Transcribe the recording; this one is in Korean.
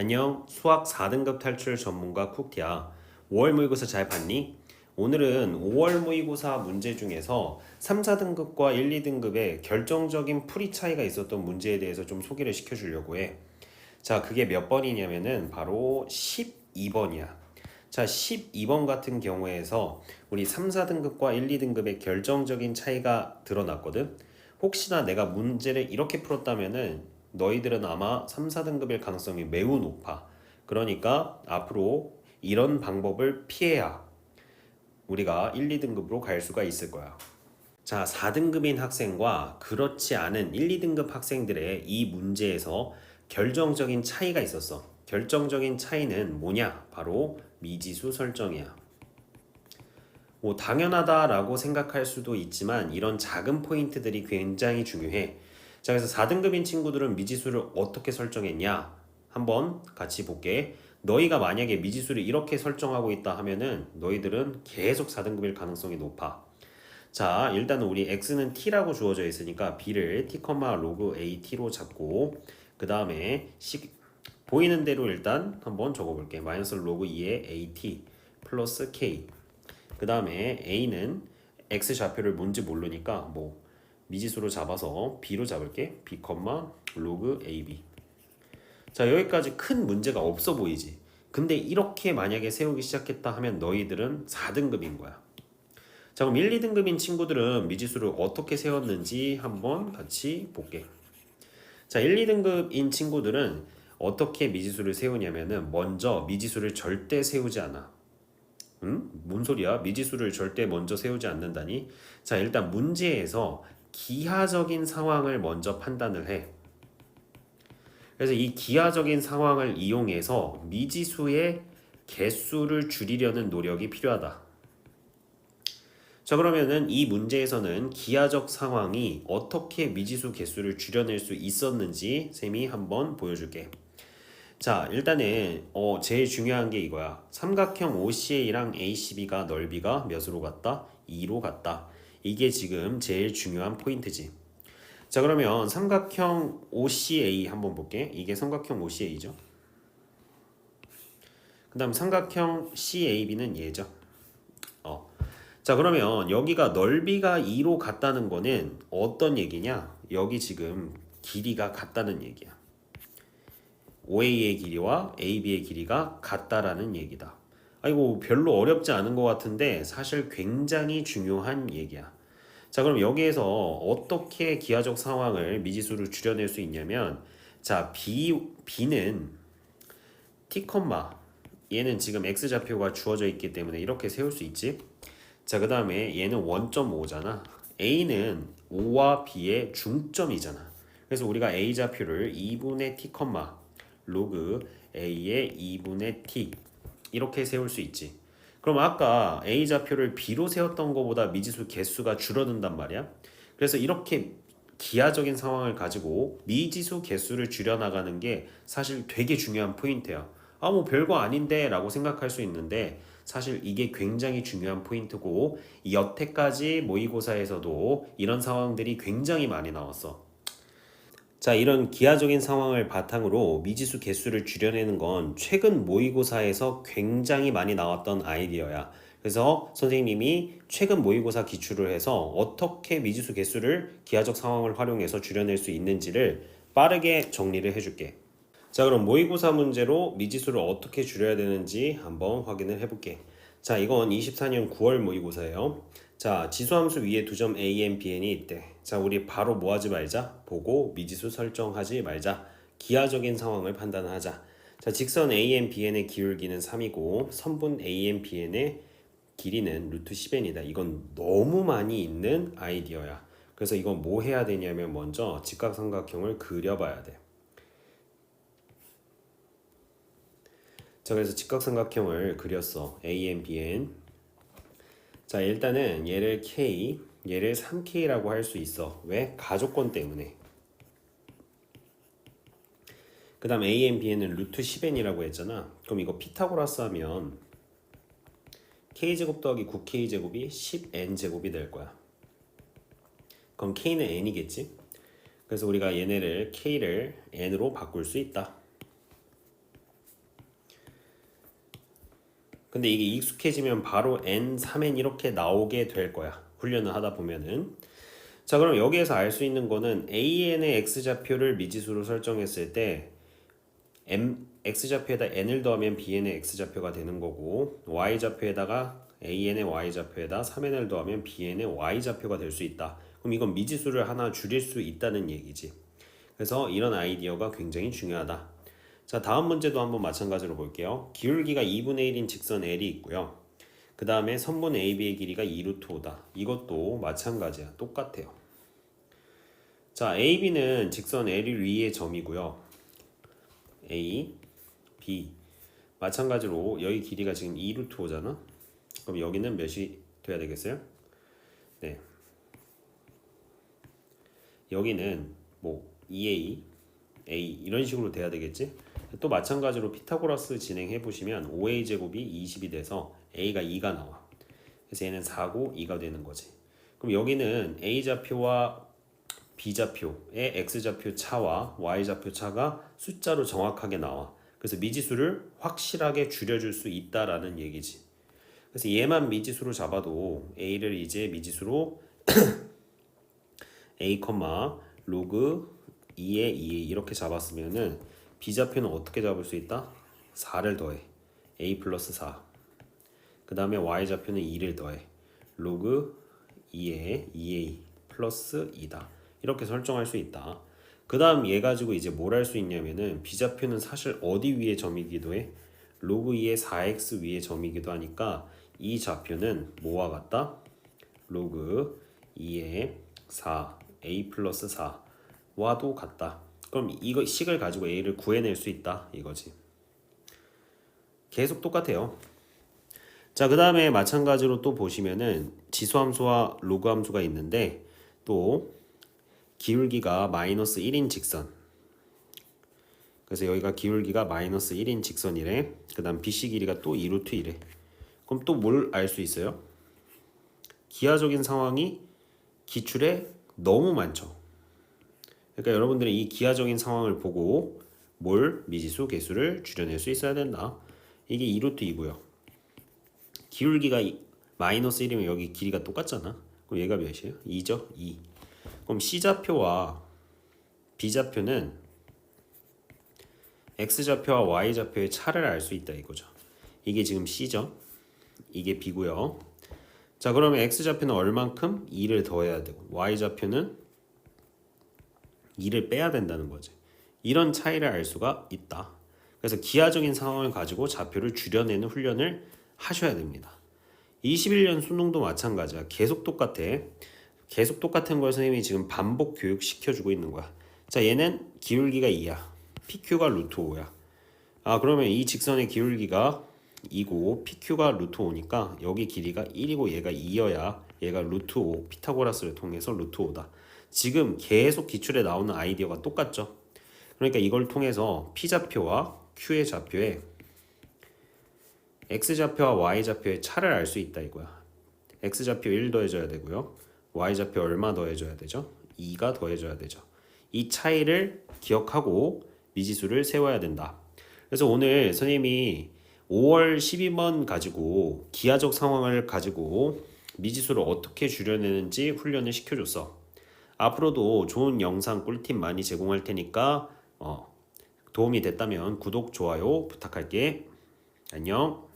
안녕, 수학 4등급 탈출 전문가 쿡티야. 5월 모의고사 잘 봤니? 오늘은 5월 모의고사 문제 중에서 3, 4등급과 1, 2등급의 결정적인 풀이 차이가 있었던 문제에 대해서 좀 소개를 시켜주려고 해. 자, 그게 몇 번이냐면은 바로 12번이야. 자, 12번 같은 경우에서 우리 3, 4등급과 1, 2등급의 결정적인 차이가 드러났거든. 혹시나 내가 문제를 이렇게 풀었다면은 너희들은 아마 3, 4등급일 가능성이 매우 높아. 그러니까 앞으로 이런 방법을 피해야 우리가 1, 2등급으로 갈 수가 있을 거야. 자, 4등급인 학생과 그렇지 않은 1, 2등급 학생들의 이 문제에서 결정적인 차이가 있었어. 결정적인 차이는 뭐냐? 바로 미지수 설정이야. 뭐 당연하다라고 생각할 수도 있지만 이런 작은 포인트들이 굉장히 중요해. 자, 그래서 4등급인 친구들은 미지수를 어떻게 설정했냐? 한번 같이 볼게. 너희가 만약에 미지수를 이렇게 설정하고 있다 하면은 너희들은 계속 4등급일 가능성이 높아. 자, 일단은 우리 x는 t라고 주어져 있으니까 b를 t, 로그 a t로 잡고 그 다음에 보이는 대로 일단 한번 적어볼게. 마이너스 로그 2의 a t 플러스 k. 그 다음에 a는 x 좌표를 뭔지 모르니까 뭐 미지수로 잡아서 b로 잡을게. b, 로그 ab. 자, 여기까지 큰 문제가 없어 보이지. 근데 이렇게 만약에 세우기 시작했다 하면 너희들은 4등급인 거야. 자, 그럼 1, 2등급인 친구들은 미지수를 어떻게 세웠는지 한번 같이 볼게. 자, 1, 2등급인 친구들은 어떻게 미지수를 세우냐면은 먼저 미지수를 절대 세우지 않아. 뭔 소리야? 미지수를 절대 먼저 세우지 않는다니? 자, 일단 문제에서 기하적인 상황을 먼저 판단을 해. 그래서 이 기하적인 상황을 이용해서 미지수의 개수를 줄이려는 노력이 필요하다. 자, 그러면은 이 문제에서는 기하적 상황이 어떻게 미지수 개수를 줄여낼 수 있었는지 쌤이 한번 보여줄게. 자, 일단은 제일 중요한 게 이거야. 삼각형 OCA랑 ACB가 넓이가 몇으로 같다? 2로 같다. 이게 지금 제일 중요한 포인트지. 자, 그러면 삼각형 OCA 한번 볼게. 이게 삼각형 OCA죠. 그 다음 삼각형 CAB는 얘죠. 자, 그러면 여기가 넓이가 2로 같다는 거는 어떤 얘기냐? 여기 지금 길이가 같다는 얘기야. OA의 길이와 AB의 길이가 같다라는 얘기다. 아이고, 별로 어렵지 않은 것 같은데 사실 굉장히 중요한 얘기야. 자, 그럼 여기에서 어떻게 기하적 상황을 미지수를 줄여낼 수 있냐면, 자, B는 T, 얘는 지금 X좌표가 주어져 있기 때문에 이렇게 세울 수 있지. 자, 그 다음에 얘는 1.5잖아. A는 O와 B의 중점이잖아. 그래서 우리가 A 좌표를 2분의 T, 로그 A의 2분의 T 이렇게 세울 수 있지. 그럼 아까 A 좌표를 B로 세웠던 것보다 미지수 개수가 줄어든단 말이야. 그래서 이렇게 기하적인 상황을 가지고 미지수 개수를 줄여나가는 게 사실 되게 중요한 포인트야. 아, 뭐 별거 아닌데 라고 생각할 수 있는데 사실 이게 굉장히 중요한 포인트고 여태까지 모의고사에서도 이런 상황들이 굉장히 많이 나왔어. 자, 이런 기하적인 상황을 바탕으로 미지수 개수를 줄여내는 건 최근 모의고사에서 굉장히 많이 나왔던 아이디어야. 그래서 선생님이 최근 모의고사 기출을 해서 어떻게 미지수 개수를 기하적 상황을 활용해서 줄여낼 수 있는지를 빠르게 정리를 해줄게. 자, 그럼 모의고사 문제로 미지수를 어떻게 줄여야 되는지 한번 확인을 해볼게. 자, 이건 24년 9월 모의고사예요. 자, 지수함수 위에 두 점 a, n, b, n이 있대. 자, 우리 바로 뭐 하지 말자? 보고 미지수 설정하지 말자. 기하적인 상황을 판단하자. 자, 직선 a, n, b, n의 기울기는 3이고 선분 a, n, b, n의 길이는 루트 10n이다. 이건 너무 많이 있는 아이디어야. 그래서 이건 뭐 해야 되냐면 먼저 직각삼각형을 그려봐야 돼. 자, 그래서 직각삼각형을 그렸어. AN, BN. 자, 일단은 얘를 K, 얘를 3K라고 할 수 있어. 왜? 가족권 때문에. 그 다음 AN, BN은 루트 10N이라고 했잖아. 그럼 이거 피타고라스 하면 K제곱 더하기 9K제곱이 10N제곱이 될 거야. 그럼 K는 N이겠지? 그래서 우리가 얘네를 K를 N으로 바꿀 수 있다. 근데 이게 익숙해지면 바로 n, 3n 이렇게 나오게 될 거야. 훈련을 하다 보면은. 자, 그럼 여기에서 알 수 있는 거는 AN의 x좌표를 미지수로 설정했을 때 x좌표에다 n을 더하면 bn의 x좌표가 되는 거고 y좌표에다가 an의 y좌표에다 3n을 더하면 bn의 y좌표가 될 수 있다. 그럼 이건 미지수를 하나 줄일 수 있다는 얘기지. 그래서 이런 아이디어가 굉장히 중요하다. 자, 다음 문제도 한번 마찬가지로 볼게요. 기울기가 2분의 1인 직선 L이 있고요. 그 다음에 선분 AB의 길이가 2루트 5다. 이것도 마찬가지야. 똑같아요. 자, AB는 직선 L 위의 점이고요. A, B 마찬가지로 여기 길이가 지금 2루트 5잖아. 그럼 여기는 몇이 돼야 되겠어요? 네, 여기는 뭐 2A, A 이런 식으로 돼야 되겠지? 또 마찬가지로 피타고라스 진행해 보시면 5A 제곱이 20이 돼서 A가 2가 나와. 그래서 얘는 4고 2가 되는 거지. 그럼 여기는 A 좌표와 B 좌표의 X 좌표 차와 Y 좌표 차가 숫자로 정확하게 나와. 그래서 미지수를 확실하게 줄여줄 수 있다라는 얘기지. 그래서 얘만 미지수로 잡아도 A를 이제 미지수로 A, 로그 2에 2 이렇게 잡았으면은 B 좌표는 어떻게 잡을 수 있다? 4를 더해. A 플러스 4. 그 다음에 Y 좌표는 2를 더해. 로그 2에 2A 플러스 2다. 이렇게 설정할 수 있다. 그 다음 얘 가지고 이제 뭘 할 수 있냐면은 B 좌표는 사실 어디 위에 점이기도 해? 로그 2의 4x 위에 점이기도 하니까 이 좌표는 뭐와 같다? 로그 2의 4 a 플러스 4와도 같다. 그럼 이거 식을 가지고 a를 구해낼 수 있다 이거지. 계속 똑같아요. 자, 그 다음에 마찬가지로 또 보시면은 지수함수와 로그함수가 있는데 또 기울기가 마이너스 1인 직선. 그래서 여기가 기울기가 마이너스 1인 직선이래. 그 다음 BC 길이가 또 2루트 1래. 그럼 또 뭘 알 수 있어요? 기하적인 상황이 기출에 너무 많죠. 그러니까 여러분들은 이 기하적인 상황을 보고 뭘 미지수 개수를 줄여낼 수 있어야 된다. 이게 2루트 2고요. 기울기가 마이너스 1이면 여기 길이가 똑같잖아. 그럼 얘가 몇이에요? 2죠? 2. 그럼 C좌표와 B좌표는 X좌표와 Y좌표의 차를 알 수 있다 이거죠. 이게 지금 C죠. 이게 B고요. 자, 그러면 X좌표는 얼만큼? 2를 더해야 되고 Y좌표는 2를 빼야 된다는 거지. 이런 차이를 알 수가 있다. 그래서 기하적인 상황을 가지고 좌표를 줄여내는 훈련을 하셔야 됩니다. 21년 수능도 마찬가지야. 계속 똑같아. 계속 똑같은 걸 선생님이 지금 반복 교육 시켜주고 있는 거야. 자, 얘는 기울기가 2야. PQ가 루트 5야. 아, 그러면 이 직선의 기울기가 2고 PQ가 루트 5니까 여기 길이가 1이고 얘가 2여야 얘가 루트 5 피타고라스를 통해서 루트 5다. 지금 계속 기출에 나오는 아이디어가 똑같죠. 그러니까 이걸 통해서 P좌표와 Q의 좌표에 X좌표와 Y좌표의 차를 알 수 있다 이거야. X좌표 1 더해줘야 되고요. Y좌표 얼마 더해줘야 되죠? 2가 더해줘야 되죠. 이 차이를 기억하고 미지수를 세워야 된다. 그래서 오늘 선생님이 5월 12번 가지고 기하적 상황을 가지고 미지수를 어떻게 줄여내는지 훈련을 시켜줬어. 앞으로도 좋은 영상 꿀팁 많이 제공할 테니까 도움이 됐다면 구독, 좋아요 부탁할게. 안녕.